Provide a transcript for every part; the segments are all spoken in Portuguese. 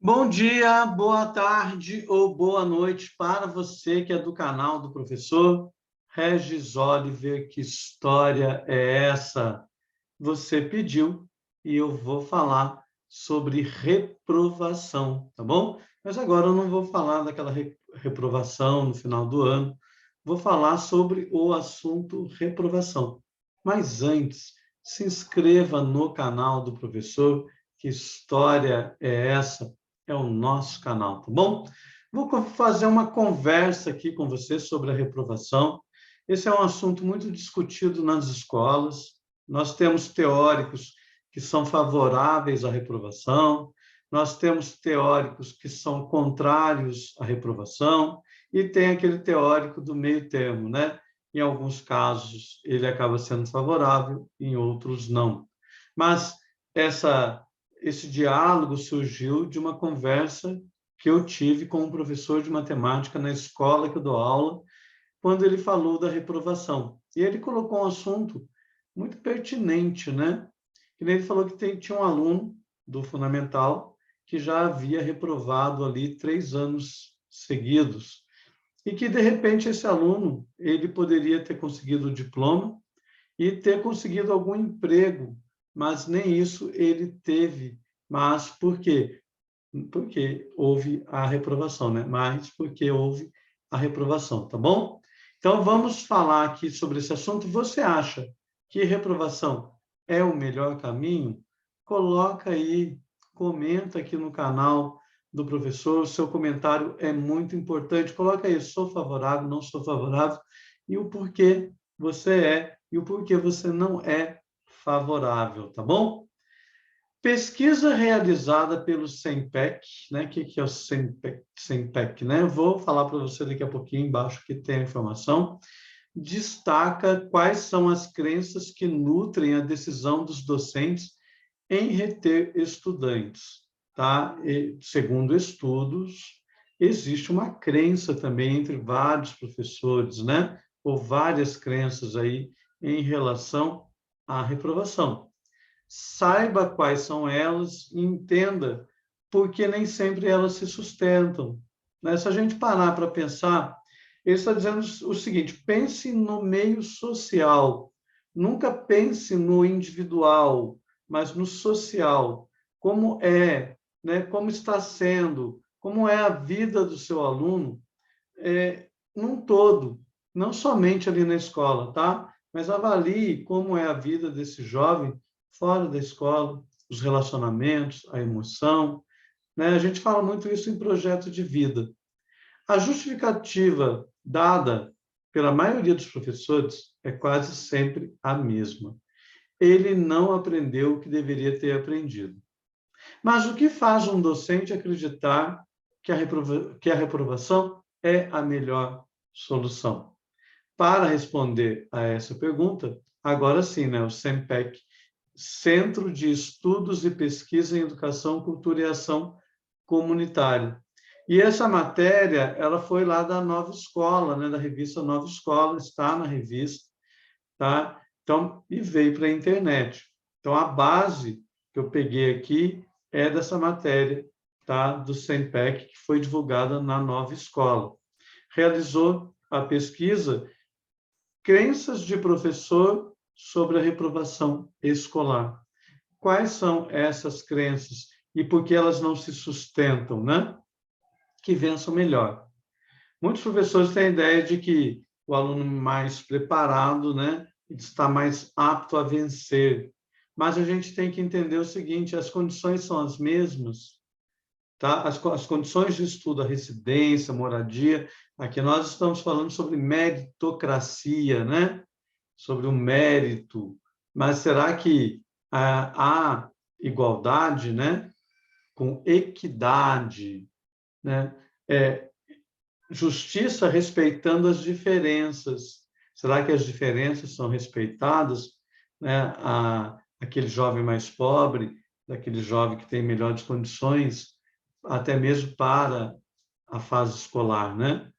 Bom dia, boa tarde ou boa noite para você que é do canal do professor Regis Oliver. Que história é essa? Você pediu e eu vou falar sobre reprovação, tá bom? Mas agora eu não vou falar daquela reprovação no final do ano, vou falar sobre o assunto reprovação. Mas antes, se inscreva no canal do professor. Que história é essa? É o nosso canal, tá bom? Vou fazer uma conversa aqui com você sobre a reprovação. Esse é um assunto muito discutido nas escolas. Nós temos teóricos que são favoráveis à reprovação, nós temos teóricos que são contrários à reprovação, e tem aquele teórico do meio termo, né? Em alguns casos ele acaba sendo favorável, em outros não. Mas esse diálogo surgiu de uma conversa que eu tive com um professor de matemática na escola que eu dou aula, quando ele falou da reprovação. E ele colocou um assunto muito pertinente, né? Ele falou que tinha um aluno do fundamental que já havia reprovado ali 3 anos seguidos e que, de repente, esse aluno ele poderia ter conseguido o diploma e ter conseguido algum emprego, mas nem isso ele teve. Mas por quê? Porque houve a reprovação, né? Mas porque houve a reprovação, tá bom? Então, vamos falar aqui sobre esse assunto. Você acha que reprovação é o melhor caminho? Coloca aí, comenta aqui no canal do professor. O seu comentário é muito importante. Coloca aí, sou favorável, não sou favorável, e o porquê você é e o porquê você não é favorável, tá bom? Pesquisa realizada pelo SEMPEC, né? O que é o SEMPEC, né? Eu vou falar para você daqui a pouquinho, embaixo que tem a informação. Destaca quais são as crenças que nutrem a decisão dos docentes em reter estudantes, tá? E, segundo estudos, existe uma crença também entre vários professores, né? Ou várias crenças aí em relação à reprovação. Saiba quais são elas e entenda porque nem sempre elas se sustentam, né? Se a gente parar para pensar, ele está dizendo o seguinte: pense no meio social, nunca pense no individual, mas no social. Como é, né? Como está sendo, como é a vida do seu aluno, num todo, não somente ali na escola, tá? Mas avalie como é a vida desse jovem fora da escola, os relacionamentos, a emoção, né? A gente fala muito isso em projeto de vida. A justificativa dada pela maioria dos professores é quase sempre a mesma. Ele não aprendeu o que deveria ter aprendido. Mas o que faz um docente acreditar que a reprovação é a melhor solução? Para responder a essa pergunta, agora sim, né, o SEMPEC, Centro de Estudos e Pesquisa em Educação, Cultura e Ação Comunitária. E essa matéria, ela foi lá da Nova Escola, né, da revista Nova Escola, está na revista, tá? Então, e veio para a internet. Então, a base que eu peguei aqui é dessa matéria, tá? Do SEMPEC, que foi divulgada na Nova Escola. Realizou a pesquisa Crenças de professor sobre a reprovação escolar. Quais são essas crenças e por que elas não se sustentam, né? Que vençam melhor. Muitos professores têm a ideia de que o aluno mais preparado, né, está mais apto a vencer. Mas a gente tem que entender o seguinte: as condições são as mesmas, tá? As condições de estudo, a residência, a moradia. Aqui nós estamos falando sobre meritocracia, né? Sobre o mérito. Mas será que há igualdade, né? Com equidade, né? Justiça respeitando as diferenças. Será que as diferenças são respeitadas, né? Aquele jovem mais pobre, daquele jovem que tem melhores condições, até mesmo para a fase escolar, né?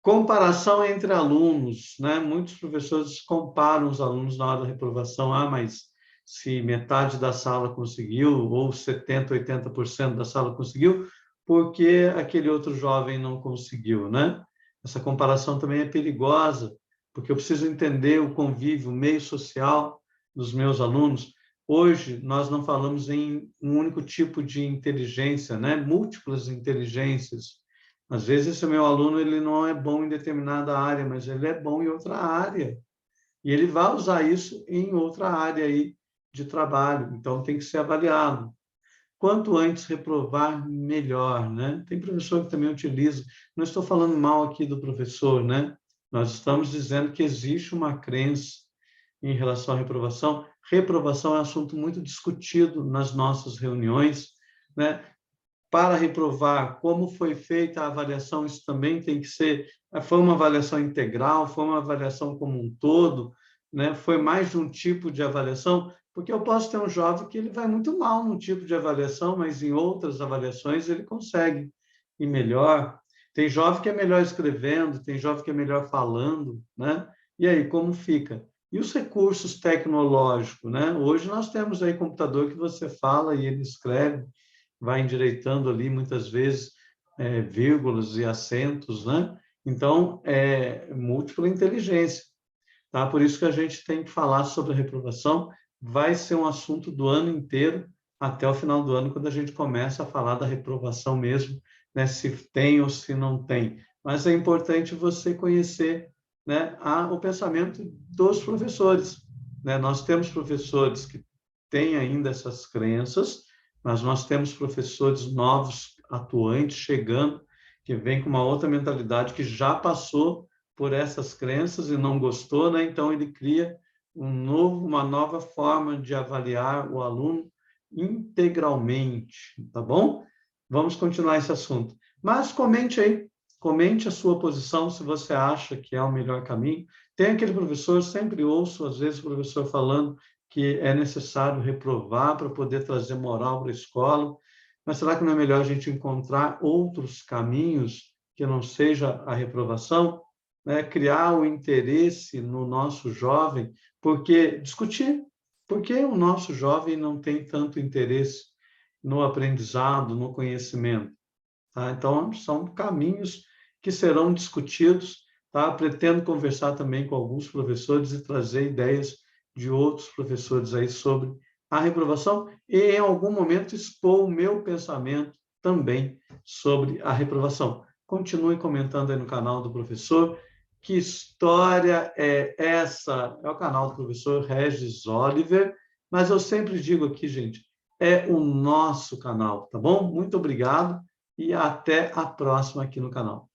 Comparação entre alunos, né? Muitos professores comparam os alunos na hora da reprovação. Ah, mas se metade da sala conseguiu, ou 70%, 80% da sala conseguiu, porque aquele outro jovem não conseguiu, né? Essa comparação também é perigosa, porque eu preciso entender o convívio, o meio social dos meus alunos. Hoje, nós não falamos em um único tipo de inteligência, né? Múltiplas inteligências. Às vezes, esse meu aluno ele não é bom em determinada área, mas ele é bom em outra área. E ele vai usar isso em outra área aí de trabalho. Então, tem que ser avaliado. Quanto antes reprovar, melhor, né? Tem professor que também utiliza. Não estou falando mal aqui do professor, né? Nós estamos dizendo que existe uma crença em relação à reprovação. Reprovação é um assunto muito discutido nas nossas reuniões, né? Para reprovar, como foi feita a avaliação, isso também tem que ser, foi uma avaliação integral, foi uma avaliação como um todo, né? Foi mais de um tipo de avaliação, porque eu posso ter um jovem que ele vai muito mal num tipo de avaliação, mas em outras avaliações ele consegue ir melhor. Tem jovem que é melhor escrevendo, tem jovem que é melhor falando, né? E aí, como fica? E os recursos tecnológicos, né? Hoje nós temos aí computador que você fala e ele escreve, vai endireitando ali, muitas vezes, vírgulas e acentos, né? Então, é múltipla inteligência, tá? Por isso que a gente tem que falar sobre a reprovação, vai ser um assunto do ano inteiro, até o final do ano, quando a gente começa a falar da reprovação mesmo, né? Se tem ou se não tem. Mas é importante você conhecer, né, o pensamento dos professores, né? Nós temos professores que têm ainda essas crenças, mas nós temos professores novos, atuantes, chegando, que vêm com uma outra mentalidade, que já passou por essas crenças e não gostou, né? Então ele cria uma nova forma de avaliar o aluno integralmente, tá bom? Vamos continuar esse assunto. Mas comente aí, comente a sua posição, se você acha que é o melhor caminho. Tem aquele professor, sempre ouço, às vezes, o professor falando que é necessário reprovar para poder trazer moral para a escola, mas será que não é melhor a gente encontrar outros caminhos que não seja a reprovação, né? Criar o interesse no nosso jovem, porque discutir por que o nosso jovem não tem tanto interesse no aprendizado, no conhecimento, tá? Então, são caminhos que serão discutidos, tá? Pretendo conversar também com alguns professores e trazer ideias de outros professores aí sobre a reprovação e, em algum momento, expor o meu pensamento também sobre a reprovação. Continue comentando aí no canal do professor. Que história é essa? É o canal do professor Regis Oliver, mas eu sempre digo aqui, gente, é o nosso canal, tá bom? Muito obrigado e até a próxima aqui no canal.